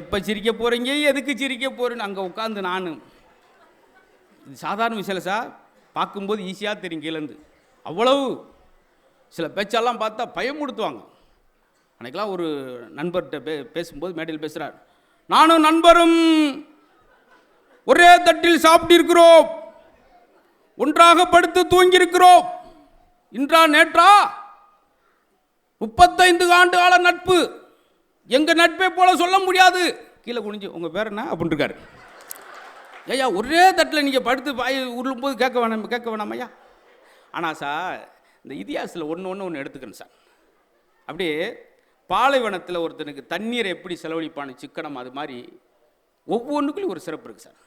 எப்போ சிரிக்க போகிறீங்க, எதுக்கு சிரிக்க போகிறேன்னு அங்கே உட்காந்து நான் இது சாதாரண விஷயம் சார், பார்க்கும்போது ஈஸியாக தெரியும் கீழேருந்து. அவ்வளவு சில பேச்செல்லாம் பார்த்தா பயமுடுத்துவாங்க. அன்றைக்கெல்லாம் ஒரு நண்பர்கிட்ட பேசும்போது மேடையில் பேசுகிறார், நானும் நண்பரும் ஒரே தட்டில் சாப்பிட்டிருக்கிறோம், ஒன்றாக படுத்து தூங்கியிருக்கிறோம், இன்றா நேற்றா 35 ஆண்டு கால நட்பு, எங்கள் நட்பை போல சொல்ல முடியாது. கீழே குனிஞ்சு உங்கள் பேர் என்ன அப்படின்னு இருக்காரு. ஐயா ஒரே தட்டில் நீங்கள் படுத்து பாய் உருளும்போது கேட்க வேணாம் ஐயா. ஆனால் சார் இந்த இதிகாசத்தில் ஒன்று எடுத்துக்கணும் சார். அப்படியே பாலைவனத்தில் ஒருத்தனுக்கு தண்ணீரை எப்படி செலவழிப்பான சிக்கனம், அது மாதிரி ஒவ்வொன்றுக்குள்ளேயும் ஒரு சிறப்பு இருக்குது சார்.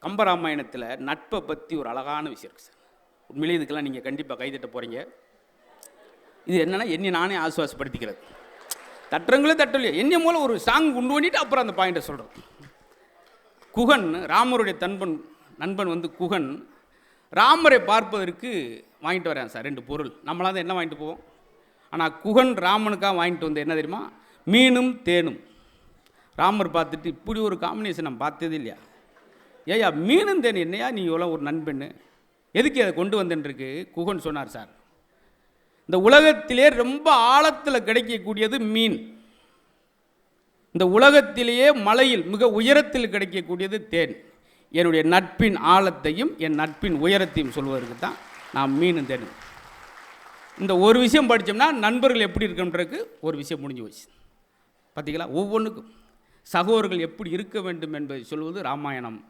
கம்பராமாயணத்தில் நட்பை பற்றி ஒரு அழகான விஷயம் இருக்குது சார். உண்மையிலே இதுக்கெல்லாம் நீங்கள் கண்டிப்பாக கைதட்ட போகிறீங்க. இது என்னென்னா என்னை நானே ஆசுவாசப்படுத்திக்கிறது. தட்டுறங்களே தட்டலையோ என்னை மூலம் ஒரு சாங் கொண்டு பண்ணிட்டு அப்புறம் அந்த பாயிண்ட்டை சொல்கிறோம். குகன், ராமருடைய நண்பன் வந்து குகன் ராமரை பார்ப்பதற்கு வாங்கிட்டு வரேன் சார் 2 பொருள். நம்மளாம் என்ன வாங்கிட்டு போவோம், ஆனால் குகன் ராமனுக்காக வாங்கிட்டு வந்து என்ன தெரியுமா, மீனும் தேனும். ராமர் பார்த்துட்டு இப்படி ஒரு காம்பினேஷன் நான் பார்த்ததே இல்லையா, ஏயா மீனும் தேன் என்னையா நீ இவ்வளோ ஒரு நண்பன், எதுக்கு அதை கொண்டு வந்தேன்ருக்கு. குகன் சொன்னார், சார் இந்த உலகத்திலே ரொம்ப ஆழத்தில் கிடைக்கக்கூடியது மீன், இந்த உலகத்திலேயே மலையில் மிக உயரத்தில் கிடைக்கக்கூடியது தேன். என்னுடைய நட்பின் ஆழத்தையும் என் நட்பின் உயரத்தையும் சொல்வதற்கு தான் நான் மீன் தேனும். இந்த ஒரு விஷயம் படித்தோம்னா நண்பர்கள் எப்படி இருக்குன்றதுக்கு ஒரு விஷயம் முடிஞ்சு போச்சு. பார்த்தீங்களா, ஒவ்வொன்றுக்கும் சகோதரர்கள் எப்படி இருக்க வேண்டும் என்பதை சொல்வது ராமாயணம்,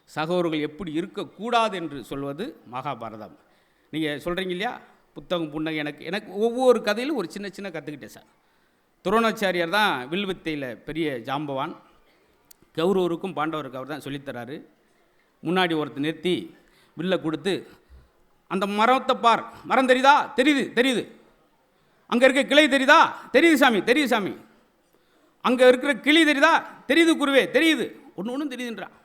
சகோதரர்கள் எப்படி இருக்கக்கூடாது என்று சொல்வது மகாபாரதம். நீங்கள் சொல்கிறீங்க இல்லையா, புத்தகம் புன்னகை. எனக்கு ஒவ்வொரு கதையிலும் ஒரு சின்ன கற்றுக்கிட்டேன் சார். துரோணாச்சாரியார் தான் வில்வித்தையில் பெரிய ஜாம்பவான். கௌரவருக்கும் பாண்டவருக்கு அவர் தான் சொல்லித்தராரு. முன்னாடி ஒருத்தர் நிறுத்தி வில்லை கொடுத்து, அந்த மரத்தை பார், மரம் தெரியுதா, தெரியுது. அங்கே இருக்க கிளை தெரியுதா, தெரியுது சாமி. அங்கே இருக்கிற கிளி தெரியுதா, தெரியுது குருவே, தெரியுது. ஒன்றும் தெரியுதுன்றான்.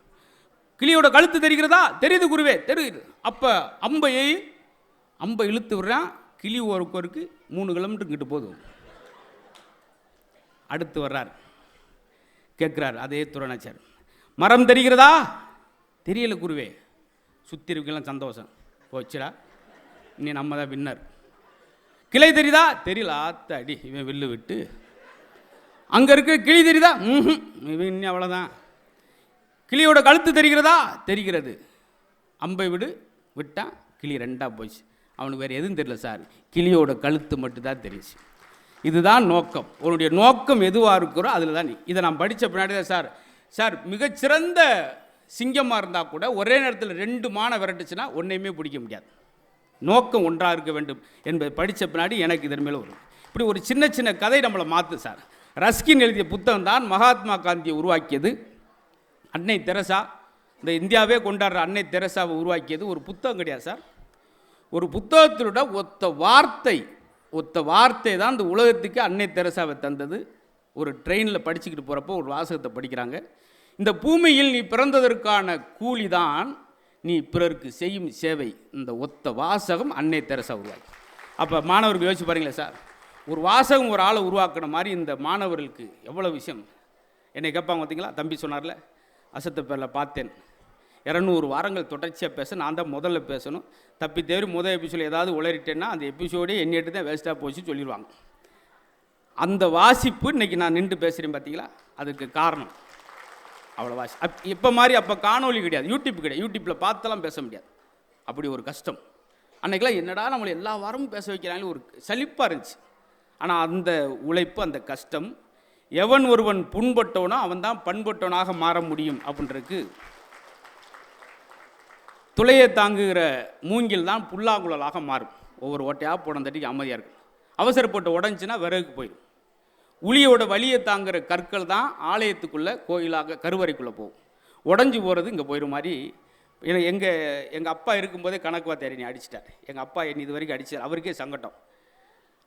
கிளியோட கழுத்து தெரிகிறதா, தெரியுது குருவே, தெரியுது. அப்போ அம்பை இழுத்து விடுறான். கிளி ஒருக்கு 3 கிலோமீட்டர் கிட்ட போதும். அடுத்து வர்றார், கேட்குறார் அதே துரோணாச்சார், மரம் தெரிகிறதா, தெரியல குருவே. சுற்றி இருக்கலாம் சந்தோஷம் போச்சுடா, இனி நம்ம தான் வின்னர். கிளை தெரியுதா, தெரியல. ஆத்தாடி இவன் வில்லு விட்டு. அங்கே இருக்க கிளி தெரியுதா, இவன் இன்னும் அவ்வளோதான். கிளியோட கழுத்து தெரிகிறதா, தெரிகிறது. அம்பை விட்டான், கிளி 2ஆக போச்சு. அவனுக்கு வேறு எதுவும் தெரியல சார், கிளியோட கழுத்து மட்டும்தான் தெரியுச்சு. இதுதான் நோக்கம். உன்னுடைய நோக்கம் எதுவாக இருக்கிறோ அதில் தான். இதை நான் படித்த பின்னாடி தான் சார் மிகச்சிறந்த சிங்கமாக இருந்தால் கூட ஒரே நேரத்தில் 2 மானை விரட்டுச்சுன்னா ஒன்றையுமே பிடிக்க முடியாது. நோக்கம் ஒன்றாக இருக்க வேண்டும் என்பதை படித்த பின்னாடி எனக்கு இதன் மேலே வரும். இப்படி ஒரு சின்ன கதை நம்மளை மாற்று சார். ரஸ்கின் எழுதிய புத்தகம் தான் மகாத்மா காந்தியை உருவாக்கியது. அன்னை தெரசா, இந்த இந்தியாவே கொண்டாடுற அன்னை தெரசாவை உருவாக்கியது ஒரு புத்தகம் கிடையாது சார். ஒரு புத்தகத்திலோட ஒத்த வார்த்தை தான் இந்த உலகத்துக்கு அன்னை தெரசாவை தந்தது. ஒரு ட்ரெயினில் படிச்சுக்கிட்டு போகிறப்போ ஒரு வாசகத்தை படிக்கிறாங்க, இந்த பூமியில் நீ பிறந்ததற்கான கூலி தான் நீ பிறருக்கு செய்யும் சேவை. இந்த ஒத்த வாசகம் அன்னை தெரசா உருவாக்கி. அப்போ மாணவர்கள் யோசிச்சு பாருங்களேன் சார், ஒரு வாசகம் ஒரு ஆளை உருவாக்குன மாதிரி இந்த மாணவர்களுக்கு எவ்வளோ விஷயம். என்னை கேட்பாங்க பார்த்தீங்களா, தம்பி சொன்னார்ல, அசத்த பேரில் பார்த்தேன், 200 வாரங்கள் தொடர்ச்சியாக பேச நான் தான் முதல்ல பேசணும், தப்பி தேவை முதல் எபிசோடு ஏதாவது உளறிட்டேன்னா அந்த எபிசோடே எண்ணிட்டு தான் வேஸ்ட்டாக போச்சு சொல்லிடுவாங்க. அந்த வாசிப்பு இன்றைக்கி நான் நின்று பேசுகிறேன் பார்த்தீங்களா, அதுக்கு காரணம் அவ்வளோ வாசி. இப்போ மாதிரி அப்போ காணொலி கிடையாது, யூடியூப்பில் பார்த்தெல்லாம் பேச முடியாது, அப்படி ஒரு கஷ்டம். அன்றைக்கெல்லாம் என்னடா நம்மளை எல்லா வாரமும் பேச வைக்கிறாங்களே ஒரு சலிப்பாக இருந்துச்சு. ஆனால் அந்த உழைப்பு, அந்த கஷ்டம், எவன் ஒருவன் புண்பட்டவனோ அவன் தான் பண்பட்டவனாக மாற முடியும் அப்படின்றதுக்கு துளையை தாங்குகிற மூங்கில் தான் புல்லாங்குழலாக மாறும். ஒவ்வொரு ஓட்டையாக போன தட்டிக்கு அமைதியாக இருக்கும். அவசரப்பட்டு உடஞ்சின்னா விறகுக்கு போயிடும். உளியோட வலியை தாங்குகிற கற்கள் தான் ஆலயத்துக்குள்ளே கோயிலாக கருவறைக்குள்ளே போகும். உடஞ்சி போகிறது இங்கே போயிடும் மாதிரி. எங்கள் அப்பா இருக்கும்போதே கணக்கு வாத்தியார் என்னை அடிச்சிட்டார். எங்கள் அப்பா என்னை இது வரைக்கும் அடித்தார், அவருக்கே சங்கடம்.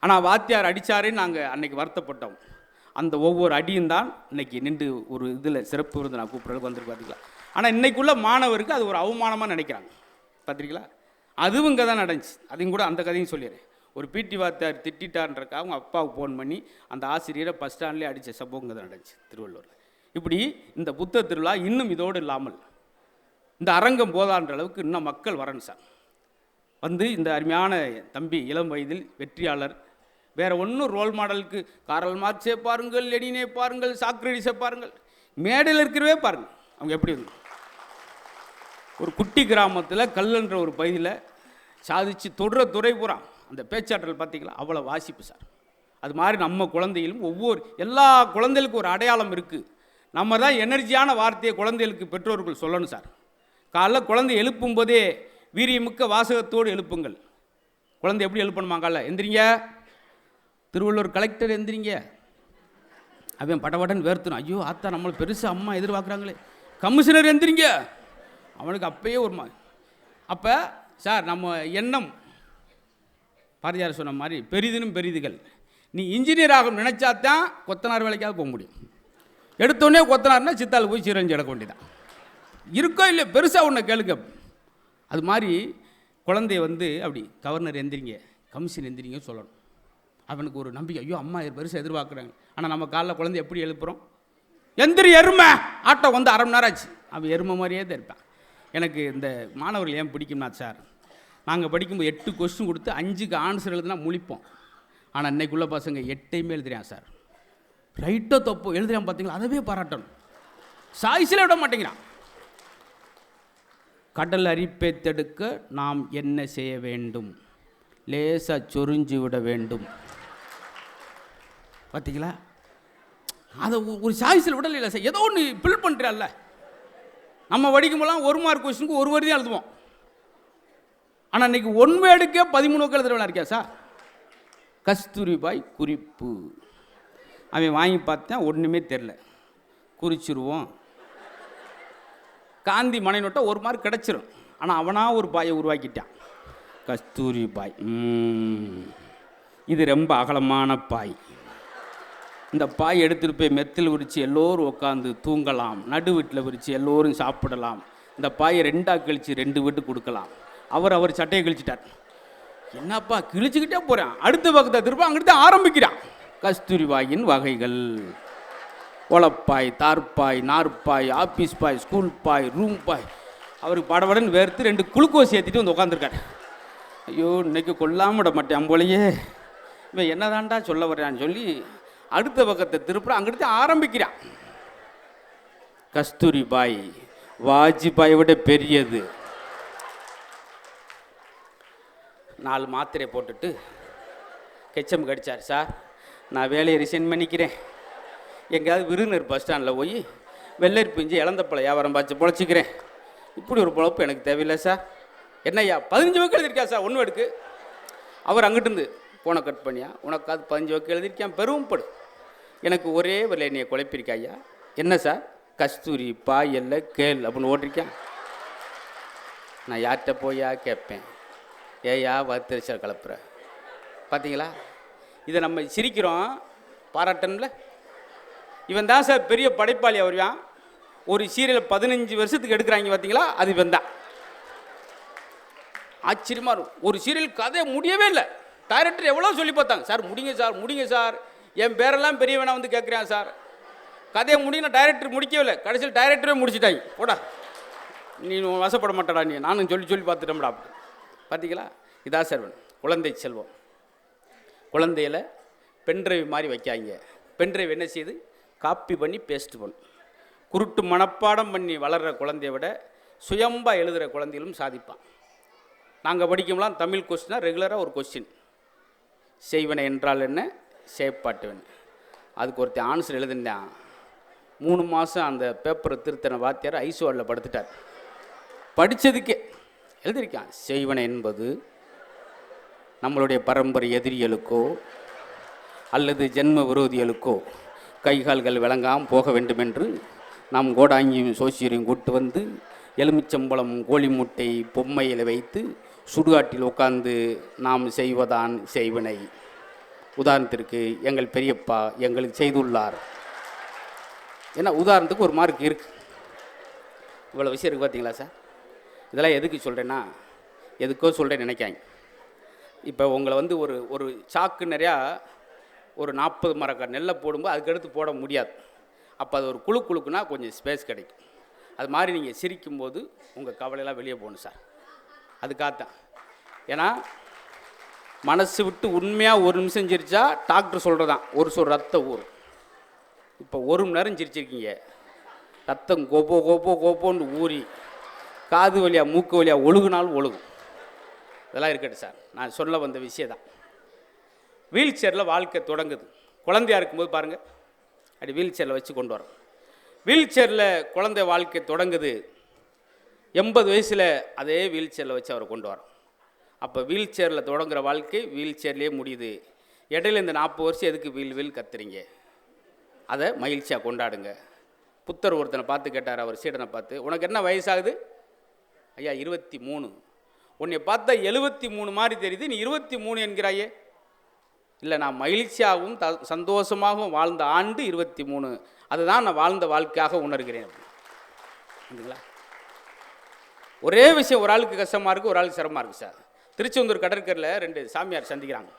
ஆனால் வாத்தியார் அடித்தாருன்னு நாங்கள் அன்றைக்கி வருத்தப்பட்டோம். அந்த ஒவ்வொரு அடியும் தான் இன்றைக்கி நின்று ஒரு இதில் சிறப்பு விருந்து நான் கூப்பிட்றதுக்கு வந்துருக்கு பார்த்தீங்களா. ஆனால் இன்றைக்குள்ள மாணவருக்கு அது ஒரு அவமானமாக நினைக்கிறாங்க பார்த்துருக்கீங்களா. அதுவும் இங்கே தான் நடந்துச்சு. அதையும் கூட அந்த கதையும் சொல்லிடுறேன். ஒரு பிடி வாத்தியார் திட்டார்ன்றக்காக அவங்க அப்பாவுக்கு ஃபோன் பண்ணி அந்த ஆசிரியரை பஸ் ஸ்டாண்ட்லேயே அடித்த சம்பவம் இங்கே தான் நடந்துச்சு திருவள்ளூரில். இப்படி இந்த புத்த திருவிழா இன்னும் இதோடு இல்லாமல் இந்த அரங்கம் போதான்ற அளவுக்கு இன்னும் மக்கள் வரணும் சார். வந்து இந்த அருமையான தம்பி இளம் வயதில் வெற்றியாளர், வேறு ஒன்றும் ரோல் மாடலுக்கு காரல் மார்க்ஸே பாருங்கள், லெனினே பாருங்கள், சாக்ரடிஸை பாருங்கள், மேடையில் இருக்கிறவே பாருங்கள் அவங்க எப்படி வந்து ஒரு குட்டி கிராமத்தில் கல்லுன்ற ஒரு பகுதியில் சாதித்து தொடுற துறை பூரா அந்த பேச்சாற்றல் பார்த்திங்களா, அவ்வளோ வாசிப்பு சார். அது மாதிரி நம்ம குழந்தைகளும் எல்லா குழந்தைகளுக்கும் ஒரு அடையாளம் இருக்குது. நம்ம தான் எனர்ஜியான வார்த்தையை குழந்தைகளுக்கு பெற்றோர்கள் சொல்லணும் சார். காலைல குழந்தை எழுப்பும் போதே வீரியமிக்க வாசகத்தோடு எழுப்புங்கள். குழந்தை எப்படி எழுப்பணுமா? காலைல எந்திரிங்க, திருவள்ளூர் கலெக்டர் எந்திரிங்க, அவன் படபடன்னு வேர்த்தணும். ஐயோ ஆத்தா நம்மளை பெருசாக அம்மா எதிர்பார்க்குறாங்களே. கமிஷனர் எந்திரிங்க, அவனுக்கு அப்பயே ஒரு அப்போ சார் நம்ம எண்ணம் பாரதியார் சொன்ன மாதிரி பெரிதினும் பெரிதுகள். நீ இன்ஜினியர் ஆகும் நினச்சாதான் கொத்தனார் வேலைக்காவது போக முடியும். எடுத்தோடனே கொத்தனார்னா சித்தால் போய் சீரஞ்சி எடுக்க வேண்டியதான். இருக்கோ இல்லை பெருசாக ஒன்று கேளுங்க. அது மாதிரி குழந்தைய வந்து அப்படி கவர்னர் எந்திரிங்க, கமிஷன் எந்திரிங்க சொல்லணும். அவனுக்கு ஒரு நம்பிக்கை, ஐயோ அம்மா பெருசாக எதிர்பார்க்குறாங்க. ஆனால் நம்ம காலைல குழந்தை எப்படி எழுப்புகிறோம்? எந்திரி எருமை, ஆட்டம் வந்து 1/2 மணி நேரம் ஆச்சு, அவன் எருமை மாதிரியே தான் இருப்பான். எனக்கு இந்த மாணவர்கள் ஏன் பிடிக்கும்னா சார், நாங்கள் படிக்கும்போது 8 கொஸ்டின் கொடுத்து 5க்கு ஆன்சர் எழுதுனா முழிப்போம். ஆனால் இன்றைக்குள்ள பசங்க 8ஐயுமே எழுதுறான் சார். ரைட்டோ தப்போ எழுதுறான் பார்த்தீங்களா, அதவே பாராட்டணும். சாய்ஸில் விட மாட்டேங்கிறான். கடல் அரிப்பை தடுக்க நாம் என்ன செய்ய வேண்டும்? லேசாக சொரிஞ்சு விட வேண்டும். பார்த்தீங்களா, அதை ஒரு சாய்ஸில் விடல. இல்லை சார், ஏதோ ஒன்று ஃபில் பண்ணுறான்ல. நம்ம படிக்கும்போதெல்லாம் 1 மார்க் கொஸ்டினுக்கு 1 வரி தான் எழுதுவோம். ஆனால் இன்றைக்கி 1 வேர்டுக்கே 13 எழுதுறவனா இருக்கியா சார்? கஸ்தூரிபாய் குறிப்பு அவன் வாங்கி பார்த்தேன், ஒன்றுமே தெரில, குறிச்சிருவோம். காந்தி மனை நோட்டை 1 மார்க் கிடச்சிரும். ஆனால் அவனாக ஒரு பாயை உருவாக்கிட்டான், கஸ்தூரிபாய். இது ரொம்ப அகலமான பாய். இந்த பாய் எடுத்துகிட்டு போய் மெத்தில் விரித்து எல்லோரும் உட்காந்து தூங்கலாம், நடு வீட்டில் விரித்து எல்லோரும் சாப்பிடலாம். இந்த பாயை 2ஆக கழித்து 2 வீட்டுக்கு கொடுக்கலாம். அவர் சட்டையை கிழிச்சிட்டார். என்னப்பா கிழிச்சுக்கிட்டே போகிறான். அடுத்த பக்கத்தை திரும்ப அங்கிட்டு தான் ஆரம்பிக்கிறான். கஸ்தூரிபாயின் வகைகள்: ஒலப்பாய், தார்பாய், நார்பாய், ஆஃபீஸ் பாய், ஸ்கூல் பாய், ரூம் பாய். அவருக்கு படபடன்னு வேர்த்து 2 குளுக்கோஸ் ஏற்றிட்டு வந்து உட்காந்துருக்காரு. ஐயோ இன்னைக்கு கொல்லாம விட மாட்டேன் போலையே, இவன் என்னதான்டா சொல்ல வர்றான்னு சொல்லி அடுத்த பக்கத்தை திருப்புற அங்கிட்டு ஆரம்பிக்கிறான். கஸ்தூரிபாய் வாஜ்பாயை விட பெரியது. 4 மாத்திரை போட்டுட்டு கெச்சம் கடிச்சார். சார் நான் வேலையை ரிசைன் பண்ணிக்கிறேன், எங்கேயாவது விருதுநர் பஸ் ஸ்டாண்டில் போய் வெள்ளரி பிஞ்சு இளந்தப்பழ வியாபாரம் பார்த்து பொழைச்சிக்கிறேன். இப்படி ஒரு பொழப்பு எனக்கு தேவையில்லை சார். என்னய்யா 15 வக்கு எழுதியிருக்கா சார் 1 வேர்டுக்கு? அவர் அங்கிட்டிருந்து போனை கட் பண்ணியா, உனக்கு அது 15 வக்கு எழுதியிருக்கான், பெரும்படு. எனக்கு ஒரே வேலை என்னையை குழப்பிருக்கா ஐயா. என்ன சார்? கஸ்தூரி பாய் இல்லை கேள் அப்படின்னு ஓட்டிருக்கேன். நான் யார்கிட்ட போயா கேட்பேன், ஏயா வத்திரிச்சல் கலப்புற? பார்த்தீங்களா, இதை நம்ம சிரிக்கிறோம், பாராட்டன்ல. இவன் தான் சார் பெரிய படைப்பாளி. வருவான் ஒரு சீரியல் 15 வருஷத்துக்கு எடுக்கிறாங்க பார்த்தீங்களா, அது இவன் தான். ஆச்சரியமாக இருக்கும். ஒரு சீரியல் கதை முடியவே இல்லை. டைரக்டர் எவ்வளோ சொல்லி பார்த்தாங்க, சார் முடிங்க சார் முடிங்க சார், என் பேரெல்லாம் பெரியவனா வந்து கேட்குறேன் சார், கதையை முடியும். டைரக்டர் முடிக்கவே இல்லை. கடைசியில் டைரக்டரே முடிச்சிட்டாங்க. போடா நீ வசப்பட மாட்டடா நீ, நானும் சொல்லி பார்த்துட்டோம்டா. பார்த்தீங்களா, இதான் சார் குழந்தை செல்வம். குழந்தையில் பென்ட்ரைவ் மாதிரி வைக்காங்க. பென்ட்ரைவ் என்ன செய்யுது? காப்பி பண்ணி பேஸ்ட் பண்ணும். குருட்டு மனப்பாடம் பண்ணி வளர்கிற குழந்தைய விட சுயம்பாக எழுதுகிற குழந்தைகளும் சாதிப்பான். நாங்கள் படிக்கும்போலாம் தமிழ் கொஸ்டினாக ரெகுலராக ஒரு கொஸ்டின், செய்வனை என்றால் என்ன, சேப்பாட்டுவன். அதுக்கு ஒருத்தர் ஆன்சர் எழுதுனான். 3 மாதம் அந்த பேப்பரை திருத்தன வாத்தியார் ஐசோலில் படுத்துட்டார். படித்ததுக்கே எழுதியிருக்கான், செய்வனை என்பது நம்மளுடைய பரம்பரை எதிரிகளுக்கோ அல்லது ஜென்ம விரோதிகளுக்கோ கைகால்கள் விளங்காமல் போக வேண்டும் என்று நாம் கோடாங்கியும் சோசியரையும் கூட்டு வந்து எலுமிச்சம்பழம் கோழி முட்டை பொம்மையில் வைத்து சுடுகாட்டில் உட்கார்ந்து நாம் செய்வதான் செய்வினை. உதாரணத்திற்கு எங்கள் பெரியப்பா எங்களுக்கு செய்துள்ளார். ஏன்னா உதாரணத்துக்கு ஒரு மார்க் இருக்குது. இவ்வளோ விஷயம் இருக்குது பார்த்தீங்களா சார். இதெல்லாம் எதுக்கு சொல்கிறேன்னா, எதுக்கோ சொல்கிறேன்னு நினைக்காங்க. இப்போ உங்களை வந்து ஒரு சாக்கு நிறையா ஒரு 40 மரக்காய் நெல்லை போடும்போது அதுக்கடுத்து போட முடியாது. அப்போ அது ஒரு குழுக்குனா கொஞ்சம் ஸ்பேஸ் கிடைக்கும். அது மாதிரி நீங்கள் சிரிக்கும்போது உங்கள் கவலையெல்லாம் வெளியே போகணும் சார். அதுக்காகத்தான். ஏன்னா மனசு விட்டு உண்மையாக ஒரு நிமிஷம் சிரிச்சா டாக்டர் சொல்கிறதான் ஒரு சொல் ரத்தம் ஊறும். இப்போ 1 மணி நேரம் சிரிச்சிருக்கீங்க, ரத்தம் கோப்போன்னு ஊறி காது வழியாக மூக்கு வழியாக ஒழுகுனாலும் ஒழுகும். இதெல்லாம் இருக்கட்டும் சார். நான் சொல்ல வந்த விஷயம் தான். வீல் சேரில் வாழ்க்கை தொடங்குது. குழந்தையாக இருக்கும்போது பாருங்கள், அப்படி வீல் சேரில் வச்சு கொண்டு வரோம். வீல் சேரில் குழந்தை வாழ்க்கை தொடங்குது. 80 வயசில் அதே வீல் சேரில் வச்சு அவரை கொண்டு வரோம். அப்போ வீல் சேரில் தொடங்குகிற வாழ்க்கை வீல் சேர்லேயே முடியுது. இடையில இந்த 40 வருஷம் எதுக்கு வீல் கத்துறீங்க? அதை மகிழ்ச்சியாக கொண்டாடுங்க. புத்தர் ஒருத்தனை பார்த்து கேட்டார், அவர் சீடனை பார்த்து, உனக்கு என்ன வயசாகுது? ஐயா 23. உன்னை பார்த்தா 73 மாதிரி தெரியுது, நீ 23 என்கிறாயே. இல்லை, நான் மகிழ்ச்சியாகவும் சந்தோஷமாகவும் வாழ்ந்த ஆண்டு 23, அதுதான் நான் வாழ்ந்த வாழ்க்கையாக உணர்கிறேன். அப்படிங்களா? ஒரே விஷயம், ஒரு ஆளுக்கு கஷ்டமாக இருக்குது, ஒரு ஆளுக்கு சிரமமாக இருக்குது சார். திருச்செந்தூர் கடற்கரையில் 2 சாமியார் சந்திக்கிறாங்க.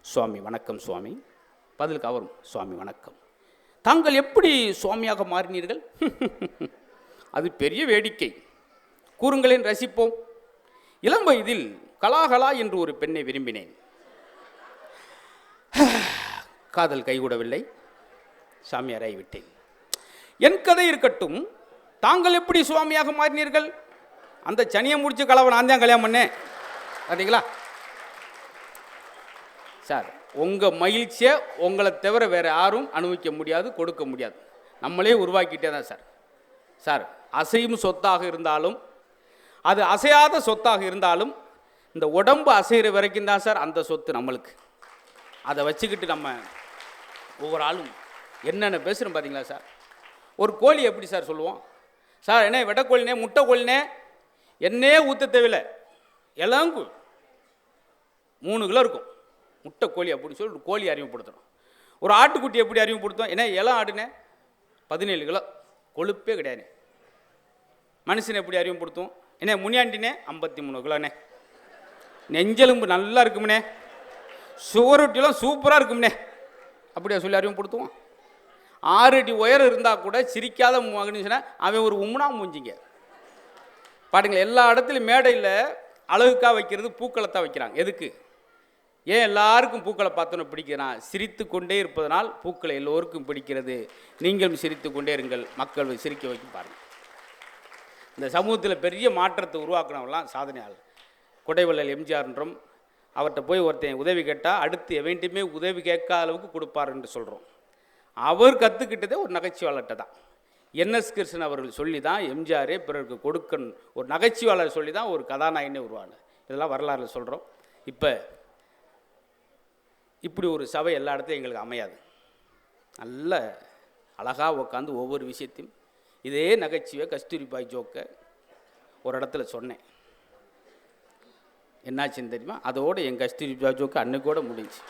சுவாமி வணக்கம் சுவாமி. பதிலுக்கு அவரும் சுவாமி வணக்கம். தாங்கள் எப்படி சுவாமியாக மாறினீர்கள்? அது பெரிய வேடிக்கை, கூறுங்களேன், ரசிப்போம். இளம் வயதில் கலாகலா என்று ஒரு பெண்ணை விரும்பினேன். காதல் கைகூடவில்லை, சாமியாராகி விட்டேன். என் கதை இருக்கட்டும், தாங்கள் எப்படி சுவாமியாக மாறினீர்கள்? அந்த சனியை முடிச்சு கலவை நான் தான் கல்யாணம் பண்ணேன். பார்த்தீங்களா சார்? உங்கள் மகிழ்ச்சியை உங்களை தவிர வேறு யாரும் அனுபவிக்க முடியாது, கொடுக்க முடியாது. நம்மளே உருவாக்கிட்டே தான் சார். சார், அசையும் சொத்தாக இருந்தாலும், அது அசையாத சொத்தாக இருந்தாலும், இந்த உடம்பு அசைகிற வரைக்கும் தான் சார் அந்த சொத்து நம்மளுக்கு. அதை வச்சுக்கிட்டு நம்ம ஒவ்வொரு ஆளும் என்னென்ன பேசுகிறோம் பார்த்தீங்களா சார்? ஒரு கோழி எப்படி சார் சொல்லுவோம்? சார் என்ன வெட்டைக்கோழினே, முட்டை கோழினே, என்னே ஊற்ற தேவையில்லை, எல்லாம் 3 கிலோ இருக்கும் முட்டை கோழி அப்படின்னு சொல்லி கோழி அறிமுகப்படுத்துகிறோம். ஒரு ஆட்டுக்குட்டி எப்படி அறிமுகப்படுத்தும்? ஏன்னா இளம் ஆடுனே 17 கிலோ, கொழுப்பே கிடையாது. மனுஷனை எப்படி அறிமுகப்படுத்தும்? என்ன முனியாண்டினே 53 கிலோண்ணே, நெஞ்செலும்பு நல்லா இருக்கும்னே, சுவரொட்டிலாம் சூப்பராக இருக்கும்னே, அப்படியா சொல்லி அறிமுகப்படுத்துவோம்? 6 அடி உயரம் இருந்தால் கூட சிரிக்காத மகனுச்சுன்னா அவன் ஒரு உம்னா மூஞ்சிங்க. பாருங்கள், எல்லா இடத்துலையும் மேடையில் அழகுக்காக வைக்கிறது பூக்களை வைக்கிறாங்க. எதுக்கு? ஏன் எல்லாருக்கும் பூக்களை பார்த்தோன்னு பிடிக்கிறான்? சிரித்து கொண்டே இருப்பதனால் பூக்களை எல்லோருக்கும் பிடிக்கிறது. நீங்களும் சிரித்து கொண்டே இருங்கள், மக்கள் சிரிக்க வைக்கும். பாருங்கள், இந்த சமூகத்தில் பெரிய மாற்றத்தை உருவாக்குனவங்களாம் சாதனையாளர். கொடைவள்ளல் எம்ஜிஆர்ன்றோம். அவர்கிட்ட போய் ஒருத்தன் உதவி கேட்டால் அடுத்து எவன்ட்டுமே உதவி கேட்காத அளவுக்கு கொடுப்பார் என்று சொல்கிறோம். அவர் கற்றுக்கிட்டதே ஒரு நகைச்சுவாளர்கிட்ட தான். என்எஸ் கிருஷ்ணன் அவர்கள் சொல்லி தான் எம்ஜிஆரே பிறருக்கு கொடுக்கணும், ஒரு நகைச்சுவாளர் சொல்லி தான் ஒரு கதாநாயகனே உருவானார். இதெல்லாம் வரலாறு சொல்கிறோம். இப்போ இப்படி ஒரு சபை எல்லா இடத்துலையும் எங்களுக்கு அமையாது. நல்ல அழகாக உட்காந்து ஒவ்வொரு விஷயத்தையும் இதே நகைச்சுவை கஸ்தூரிபாய் ஜோக்கை ஒரு இடத்துல சொன்னேன். என்னாச்சுன்னு தெரியுமா? அதோடு என் கஸ்தூரிபாய் ஜோக்கு அன்னைக்கூட முடிஞ்சு.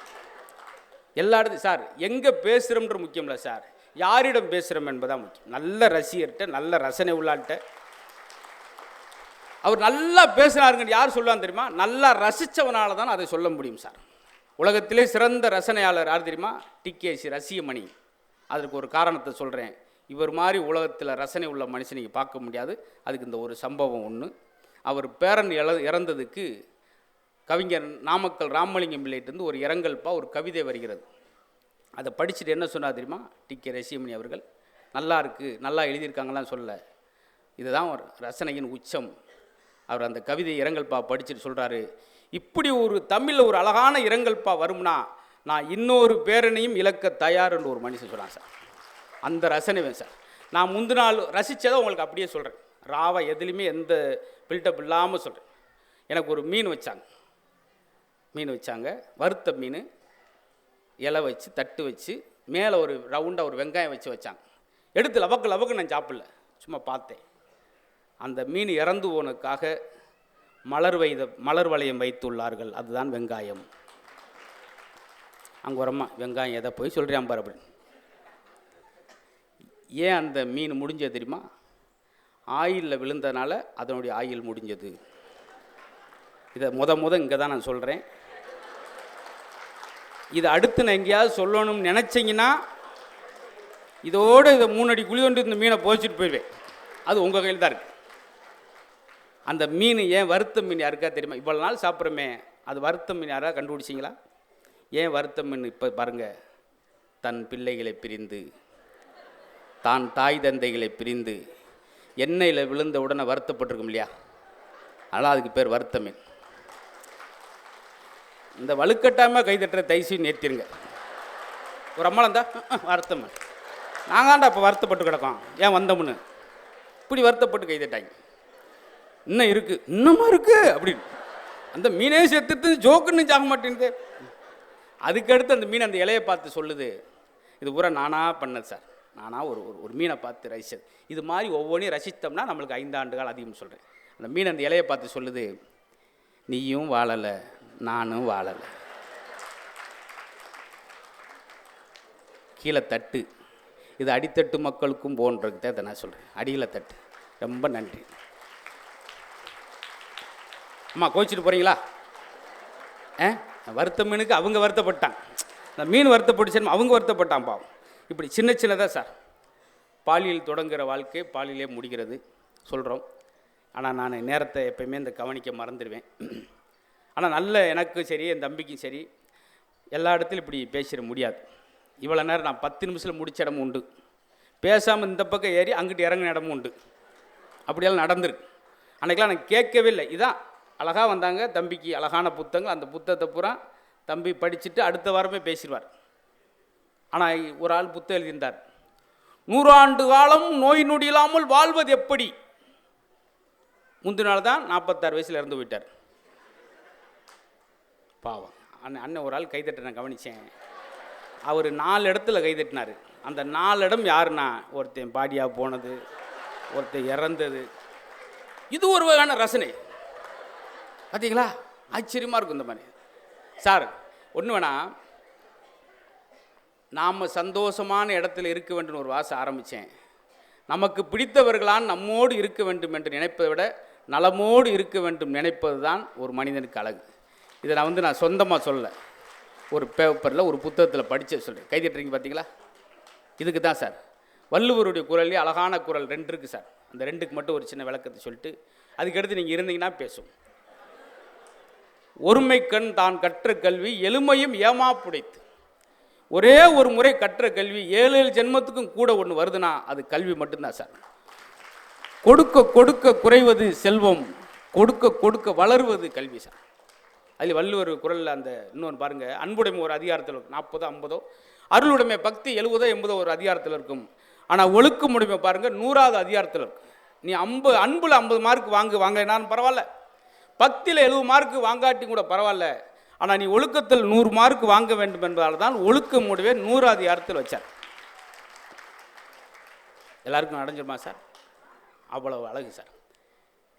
எல்லா இடத்துலையும் சார் எங்கே பேசுகிறோம்ன்ற முக்கியம் இல்லை சார், யாரிடம் பேசுகிறோம் என்பதான் முக்கியம். நல்ல ரசிகர்கிட்ட, நல்ல ரசனை உள்ளாட்ட அவர் நல்லா பேசுகிறாருங்கன்னு யார் சொல்லுவான்னு தெரியுமா? நல்லா ரசித்தவனால தான் அதை சொல்ல முடியும் சார். உலகத்திலே சிறந்த ரசனையாளர் யார் தெரியுமா? டிகேசி ரசிகமணி. அதற்கு ஒரு காரணத்தை சொல்கிறேன். இவர் மாதிரி உலகத்தில் ரசனை உள்ள மனுஷன் நீங்கள் பார்க்க முடியாது. அதுக்கு இந்த ஒரு சம்பவம் ஒன்று. அவர் பேரன் இறந்ததுக்கு கவிஞர் நாமக்கல் ராமலிங்கம் பிள்ளைகிட்டேருந்து ஒரு இரங்கல்ப்பா ஒரு கவிதை வருகிறது. அதை படிச்சுட்டு என்ன சொன்னார் தெரியுமா? டிகே ரசிகமணி அவர்கள், நல்லா இருக்குது, நல்லா எழுதியிருக்காங்களாம் சொல்ல, இதுதான் ஒரு ரசனையின் உச்சம். அவர் அந்த கவிதை இரங்கல்ப்பா படிச்சுட்டு சொல்கிறாரு, இப்படி ஒரு தமிழில் ஒரு அழகான இரங்கல்ப்பா வரும்னா நான் இன்னொரு பேரனையும் இழக்க தயார்ன்னு ஒரு மனுஷன் சொல்கிறான் சார். அந்த ரசனை வேணும் சார். நான் முந்தின நாள் ரசித்ததை உங்களுக்கு அப்படியே சொல்கிறேன். ராவா எதுலேயுமே எந்த பில்டப் இல்லாமல் சொல்கிறேன். எனக்கு ஒரு மீன் வச்சாங்க, வறுத்த மீன், இலை வச்சு தட்டு வச்சு மேலே ஒரு ரவுண்டாக ஒரு வெங்காயம் வச்சாங்க. எடுத்து லவக்கு நான் சாப்பிடல, சும்மா பார்த்தேன். அந்த மீன் இறந்து போனதுக்காக மலர் வளையம் வைத்துள்ளார்கள், அதுதான் வெங்காயம். அங்கே வரம்மா, வெங்காயம் எதை போய் சொல்கிறேன் பாரு அப்படின்னு. ஏன் அந்த மீன் முடிஞ்சது தெரியுமா? ஆயிலில் விழுந்ததுனால அதனுடைய ஆயில் முடிஞ்சது. இதை முத இங்கே தான் நான் சொல்கிறேன். இதை அடுத்து நான் எங்கேயாவது சொல்லணும்னு நினச்சிங்கன்னா இதோடு இதை 3 அடி குழி கொண்டு இந்த மீனை போச்சுட்டு போயிடுவேன். அது உங்கள் கையில் தான் இருக்குது. அந்த மீன் ஏன் வறுத்த மீன் யாருக்கா தெரியுமா? இவ்வளோ நாள் சாப்பிட்றமே, அது வறுத்த மீன் யாராவது கண்டுபிடிச்சிங்களா? ஏன் வறுத்த மீன்? இப்போ பாருங்கள், தன் பிள்ளைகளை பிரிந்து, தான் தாய் தந்தைகளை பிரிந்து எண்ணெயில் விழுந்த உடனே வருத்தப்பட்டிருக்கும் இல்லையா? அதனால் அதுக்கு பேர் வறுத்த மீன். இந்த வலுக்கட்டாமல் கைதட்டுற தைசி நேர்த்திருங்க. ஒரு அம்மாளம் தான் வறுத்த மீன், நாங்காண்டா இப்போ வருத்தப்பட்டு கிடக்கோம், ஏன் வந்தோம்னு இப்படி வருத்தப்பட்டு கைதட்டாங்க. இன்னும் இருக்குது, இன்னமும் இருக்குது அப்படின்னு. அந்த மீனே செத்துட்டு ஜோக்குன்னு சாக மாட்டேங்குது. அதுக்கடுத்து அந்த மீன் அந்த இலையை பார்த்து சொல்லுது, இது பூரா நானாக பண்ணது சார், நானாக ஒரு மீனை பார்த்து ரசித்தது. இது மாதிரி ஒவ்வொன்றையும் ரசித்தோம்னா நம்மளுக்கு 5 ஆண்டுகள் அதிகம் சொல்கிறேன். அந்த மீன் அந்த இலையை பார்த்து சொல்லுது, நீயும் வாழலை, நானும் வாழலை. கீழே தட்டு, இது அடித்தட்டு மக்களுக்கும் போன்றதுக்கு தான் நான் சொல்கிறேன். அடியில் தட்டு. ரொம்ப நன்றி. அம்மா கோச்சிட்டு போகிறீங்களா? வருத்த மீனுக்கு அவங்க வருத்தப்பட்டாங்க, இந்த மீன் வருத்தப்பட்டுச்சு, அவங்க வருத்தப்பட்டான் பாவம். இப்படி சின்ன சின்னதாக சார், பாலியல் தொடங்குகிற வாழ்க்கை பாலியலே முடிகிறது சொல்கிறோம். ஆனால் நான் நேரத்தை எப்போயுமே இந்த கவனிக்க மறந்துடுவேன். ஆனால் நல்ல எனக்கும் சரி என் தம்பிக்கும் சரி எல்லா இடத்துலையும் இப்படி பேசிட முடியாது. இவ்வளோ நேரம் நான் 10 நிமிஷத்தில் முடித்த இடமும் உண்டு, பேசாமல் இந்த பக்கம் ஏறி அங்கிட்டு இறங்கின இடமும் உண்டு. அப்படியெல்லாம் நடந்துருக்கு. அன்றைக்கெலாம் நான் கேட்கவே இல்லை. இதான் அழகாக வந்தாங்க, தம்பிக்கு அழகான புத்தகங்கள், அந்த புத்தகத்தை பூரா தம்பி படிச்சுட்டு அடுத்த வாரமே பேசிடுவார். ஆனால் ஒரு ஆள் புத்தகம் எழுதியிருந்தார், 100 ஆண்டு காலம் நோய் நொடி இல்லாமல் வாழ்வது எப்படி. முந்தின நாள் தான் 46 வயசில் இறந்து போயிட்டார் பாவம். அண்ணன் ஒரு ஆள் கைதட்ட நான் கவனித்தேன். அவர் 4 இடத்துல கைதட்டினார். அந்த 4 இடம் யாருன்னா, ஒருத்தன் பாடியாக போனது, ஒருத்தன் இறந்தது. இது ஒரு வகையான ரசனை பார்த்தீங்களா? ஆச்சரியமாக இருக்கும் இந்த மாதிரி. சார் ஒன்று வேணாம், நாம் சந்தோஷமான இடத்துல இருக்க வேண்டும் ஒரு வாசம் ஆரம்பித்தேன். நமக்கு பிடித்தவர்களால் நம்மோடு இருக்க வேண்டும் என்று நினைப்பதை விட நலமோடு இருக்க வேண்டும் நினைப்பது தான் ஒரு மனிதனுக்கு அழகு. இதை நான் சொந்தமாக சொல்லலை, ஒரு பேப்பரில் ஒரு புத்தகத்தில் படித்து சொல்கிறேன். கைதட்டுறீங்க பார்த்தீங்களா? இதுக்கு தான் சார் வள்ளுவருடைய குரல்லே அழகான குரல் 2 இருக்குது சார். அந்த 2க்கு மட்டும் ஒரு சின்ன விளக்கத்தை சொல்லிட்டு அதுக்கடுத்து நீங்கள் இருந்தீங்கன்னா பேசும். ஒருமை கண் தான் கற்ற கல்வி எளிமையும் ஏமாப்புடைத்து. ஒரே ஒரு முறை கற்ற கல்வி 7 ஜென்மத்துக்கும் கூட ஒன்று வருதுன்னா அது கல்வி மட்டும்தான் சார். கொடுக்க கொடுக்க குறைவது செல்வம், கொடுக்க கொடுக்க வளருவது கல்வி சார். அதில் வள்ளுவர் குரலில் அந்த இன்னொன்று பாருங்கள், அன்புடைமை ஒரு அதிகாரத்தில் இருக்கும், 40 50. அருளுடைமை பக்தி 70 80 ஒரு அதிகாரத்தில் இருக்கும். ஆனால் ஒழுக்கமுடைமை பாருங்கள் 100வது அதிகாரத்தில் இருக்கும். நீ அன்பில் 50 மார்க் வாங்கினாலும் பரவாயில்ல, பக்தியில் 70 மார்க் வாங்காட்டி கூட பரவாயில்ல, ஆனால் நீ ஒழுக்கத்தில் 100 மார்க் வாங்க வேண்டும் என்பதால் தான் ஒழுக்கமுடையவே 100வது அதிகாரத்தில் வச்சார். எல்லாருக்கும் அடைஞ்சிருமா சார்? அவ்வளவு அழகு சார்.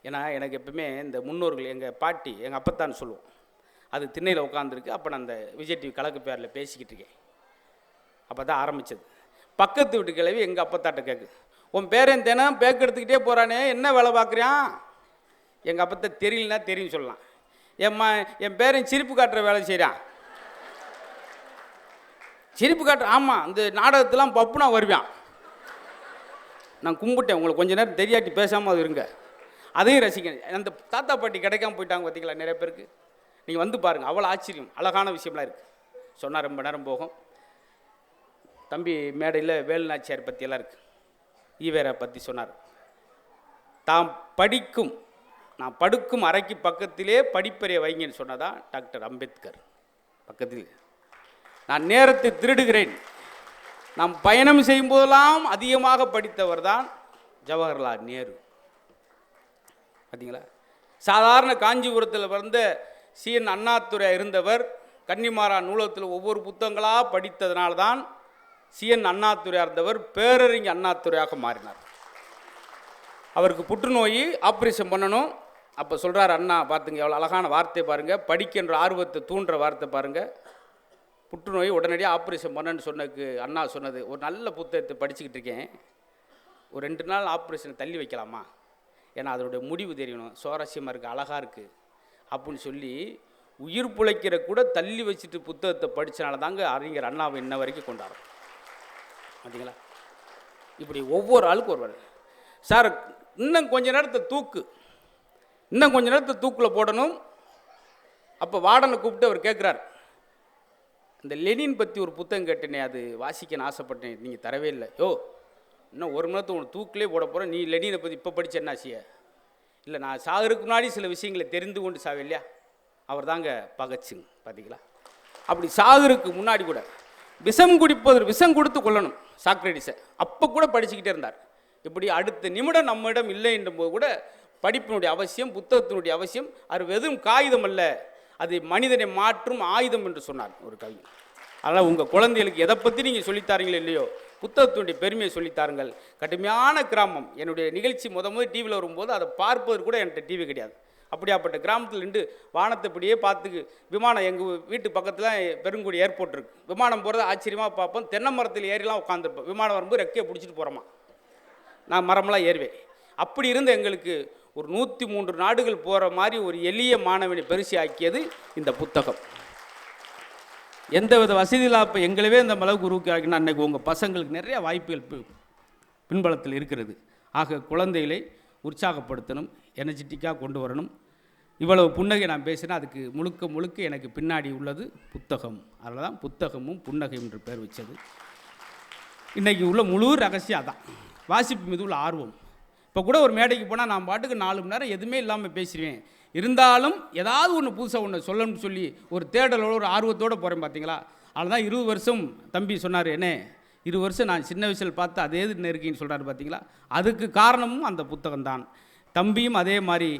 ஏன்னா எனக்கு எப்பவுமே இந்த முன்னோர்கள், எங்கள் பாட்டி எங்கள் அப்பத்தான் சொல்லுவோம், அது திண்ணையில் உட்காந்துருக்கு. அப்போ நான் அந்த விஜய் டிவி கலக்கு பேரில் பேசிக்கிட்டு இருக்கேன். அப்போ தான் ஆரம்பித்தது. பக்கத்து வீட்டு கிழவி எங்கள் அப்பத்தாட்ட கேட்கு, உன் பேரன் தினம் பேக்கு எடுத்துக்கிட்டே போகிறானே, என்ன வேலை பார்க்குறான்? எங்கள் அப்பத்தை தெரியலனா தெரியும் சொல்லலாம். என் பேரன் சிரிப்பு காட்டுற வேலை செய்கிறான். சிரிப்பு காட்டுற, ஆமாம், இந்த நாடகத்தெலாம் பப்புனா வருவான். நான் கும்பிட்டேன், உங்களுக்கு கொஞ்சம் நேரம் தெரியாட்டி பேசாமல் அது இருங்க, அதையும் ரசிக்கணும். அந்த தாத்தா பாட்டி கிடைக்காம போயிட்டாங்க பார்த்தீங்களா நிறைய பேருக்கு. நீங்கள் வந்து பாருங்கள், அவ்வளோ ஆச்சரியம், அழகான விஷயம்லாம் இருக்குது. சொன்னால் ரொம்ப நேரம் போகும். தம்பி மேடையில் வேலுநாச்சியார் பற்றியெல்லாம் இருக்குது. ஈவேரா பற்றி சொன்னார். தாம் படிக்கும், நான் படுக்கும் அறைக்கு பக்கத்திலே படிப்பறையை வைங்கன்னு சொன்னதான் டாக்டர் அம்பேத்கர். பக்கத்தில் நான் நேரத்தை திருடுகிறேன், நாம் பயணம் செய்யும் போதெல்லாம் அதிகமாக படித்தவர் தான் ஜவஹர்லால் நேரு. பார்த்தீங்களா? சாதாரண காஞ்சிபுரத்தில் பிறந்த சிஎன் அண்ணாதுரை இருந்தவர் கன்னிமாரா நூலகத்தில் ஒவ்வொரு புத்தகங்களாக படித்ததுனால தான் சிஎன் அண்ணாதுரையாக இருந்தவர் பேரறிஞர் அண்ணாதுரையாக மாறினார். அவருக்கு புற்றுநோய் ஆப்ரேஷன் பண்ணணும். அப்போ சொல்கிறார் அண்ணா, பார்த்துங்க எவ்வளோ அழகான வார்த்தை பாருங்கள், படிக்கின்ற ஆர்வத்தை தூண்டுற வார்த்தை பாருங்கள். புற்றுநோய் உடனடியாக ஆப்ரேஷன் பண்ணன்னு சொன்னதுக்கு அண்ணா சொன்னது, ஒரு நல்ல புத்தகத்தை படிச்சுக்கிட்டு இருக்கேன், ஒரு 2 நாள் ஆப்ரேஷனை தள்ளி வைக்கலாமா, ஏன்னா அதனுடைய முடிவு தெரியணும், சுவாரஸ்யமாக இருக்குது, அழகாக இருக்குது அப்படின்னு சொல்லி உயிர் பிழைக்கிற கூட தள்ளி வச்சுட்டு புத்தகத்தை படித்தனால தாங்க அறிஞர் அண்ணாவை இன்ன வரைக்கும் கொண்டாடுறோம். பார்த்தீங்களா? இப்படி ஒவ்வொரு ஆளுக்கும் ஒரு வேலை. சார் இன்னும் கொஞ்ச நேரத்தை இன்னும் கொஞ்ச நேரத்தை தூக்கில் போடணும். அப்போ வார்டனை கூப்பிட்டு அவர் கேட்குறார், இந்த லெனின் பற்றி ஒரு புத்தகம் கேட்டேனே, அது வாசிக்கன்னு ஆசைப்பட்டேன், நீங்கள் தரவே இல்லை. இன்னும் ஒரு மணி நேரத்தை உனக்கு தூக்கிலே போட போகிறேன், நீ லெனினை பற்றி இப்போ படித்த என்ன ஆசிய? இல்லை, நான் சாகிறதுக்கு முன்னாடி சில விஷயங்களை தெரிந்து கொண்டு சாவே இல்லையா? அவர் தாங்க பகத்சிங். பார்த்தீங்களா? அப்படி சாகிறதுக்கு முன்னாடி கூட விஷம் கொடுத்து கொள்ளணும் சாக்ரட்டிஸை, அப்போ கூட படிச்சுக்கிட்டே இருந்தார். இப்படி அடுத்த நிமிடம் நம்மிடம் இல்லை என்ற போது கூட படிப்பினுடைய அவசியம், புத்தகத்தினுடைய அவசியம். அது வெறும் காகிதம் அல்ல, அது மனிதனை மாற்றும் ஆயுதம் என்று சொன்னார் ஒரு கவி. அதனால் உங்கள் குழந்தைகளுக்கு எதை பற்றி நீங்கள் சொல்லித்தாரீங்களோ இல்லையோ, புத்தகத்தினுடைய பெருமையை சொல்லித்தாருங்கள். கடுமையான கிராமம். என்னுடைய நிகழ்ச்சி முதல் டிவியில் வரும்போது அதை பார்ப்பதற்கு கூட என்கிட்ட டிவி கிடையாது. அப்படியாப்பட்ட கிராமத்தில் நின்று வானத்தை இப்படியே பார்த்துக்கு விமானம், எங்கள் வீட்டு பக்கத்தில் பெருங்குடி ஏர்போர்ட் இருக்குது, விமானம் போகிறது ஆச்சரியமாக பார்ப்போம். தென்னை மரத்தில் ஏறிலாம் உட்காந்துருப்போம். விமானம் வரும்போது ரெக்கையை பிடிச்சிட்டு போகிறோமா, நான் மரமெல்லாம் ஏறுவேன். அப்படி இருந்த எங்களுக்கு ஒரு 103 நாடுகள் போகிற மாதிரி ஒரு எளிய மாணவனை பெருசி ஆக்கியது இந்த புத்தகம். எந்தவித வசதி இல்லாப்போ எங்களவே இந்த அளவுக்கு உருவாக்கினா அன்றைக்கு உங்கள் பசங்களுக்கு நிறைய வாய்ப்புகள் பின்பலத்தில் இருக்கிறது. ஆக குழந்தைகளை உற்சாகப்படுத்தணும், எனர்ஜெட்டிக்காக கொண்டு வரணும். இவ்வளவு புன்னகை நான் பேசினா அதுக்கு முழுக்க எனக்கு பின்னாடி உள்ளது புத்தகம். அதில் தான் புத்தகமும் புன்னகை என்று பேர் வச்சது. இன்றைக்கி உள்ள முழு ரகசியம் அதான், வாசிப்பு மீது உள்ள ஆர்வம். இப்போ கூட ஒரு மேடைக்கு போனால் நான் பாட்டுக்கு 4 மணி நேரம் எதுவுமே இல்லாமல் பேசிடுவேன். இருந்தாலும் ஏதாவது ஒன்று புதுசாக ஒன்று சொல்லணும்னு சொல்லி ஒரு தேடலோட ஒரு ஆர்வத்தோடு போகிறேன். பார்த்தீங்களா? அதில் தான் 20 வருஷம் தம்பி சொன்னார், என்ன 20 வருஷம் நான் சின்ன வயசில் பார்த்து அதே இது இருக்குன்னு சொல்கிறாரு. பார்த்தீங்களா? அதுக்கு காரணமும் அந்த புத்தகம்தான். தம்பியும் அதே மாதிரி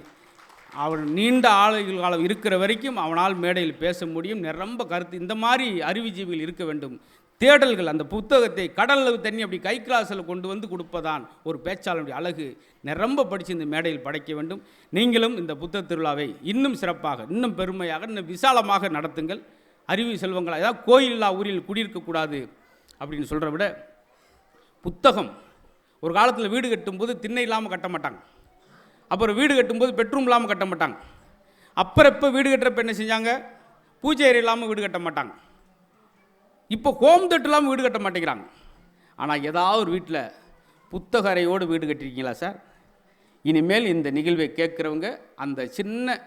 அவன் நீண்ட ஆளுகள் காலம் இருக்கிற வரைக்கும் அவனால் மேடையில் பேச முடியும். நிரம்ப கருத்து இந்த மாதிரி அறிவுஜீவிகள் இருக்க வேண்டும். தேடல்கள், அந்த புத்தகத்தை கடலில் தண்ணி அப்படி கை கிளாஸில் கொண்டு வந்து கொடுப்பதான் ஒரு பேச்சாளனுடைய அழகு. நிரம்ப படித்து இந்த மேடையில் படைக்க வேண்டும். நீங்களும் இந்த புத்தக திருவிழாவை இன்னும் சிறப்பாக, இன்னும் பெருமையாக, இன்னும் விசாலமாக நடத்துங்கள். அறிவு செல்வங்களாக, ஏதாவது கோயில் இல்லா ஊரில் குடியிருக்கக்கூடாது அப்படின்னு சொல்கிற விட, புத்தகம் ஒரு காலத்தில் வீடு கட்டும்போது திண்ணை இல்லாமல் கட்ட மாட்டாங்க. அப்புறம் வீடு கட்டும்போது பெட்ரூம் இல்லாமல் கட்ட மாட்டாங்க. அப்புறம் இப்போ வீடு கட்டுறப்ப என்ன செஞ்சாங்க, பூஜை அறை இல்லாமல் வீடு கட்ட மாட்டாங்க. இப்போ ஹோம் தட்டு இல்லாமல் வீடு கட்ட மாட்டேங்கிறாங்க. ஆனால் ஏதாவது ஒரு வீட்டில் புத்தக அறையோடு வீடு கட்டிருக்கீங்களா சார்? இனிமேல் இந்த நிகழ்வை கேட்குறவங்க அந்த சின்ன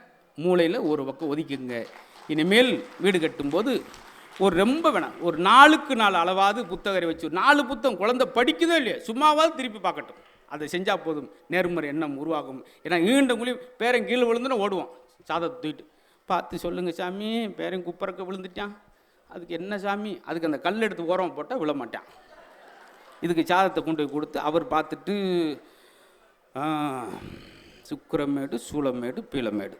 மூலையில் ஒரு பக்கம் ஒதுக்குங்க. இனிமேல் வீடு கட்டும்போது ஒரு ரொம்ப வேணாம், ஒரு 4க்கு 4 அளவாவது புத்தக அறை வச்சு 4 புத்தகம் குழந்தை படிக்குதோ இல்லையோ சும்மாவாவது திருப்பி பார்க்கட்டும். அதை செஞ்சால் போதும், நேர்மறை எண்ணம் உருவாகும். ஏன்னா ஈண்ட மொழி பேரன் கீழே விழுந்துன்னு ஓடுவான், சாதத்தை தூக்கிட்டு. பார்த்து சொல்லுங்கள் சாமி, பேரன் குப்பறக்க விழுந்துட்டான், அதுக்கு என்ன சாமி? அதுக்கு அந்த கல் எடுத்து ஓரம் போட்டால் விழ மாட்டான். இதுக்கு சாதத்தை கொண்டு போய் கொடுத்து அவர் பார்த்துட்டு சுக்கிரமேடு, சூளமேடு, பீளமேடு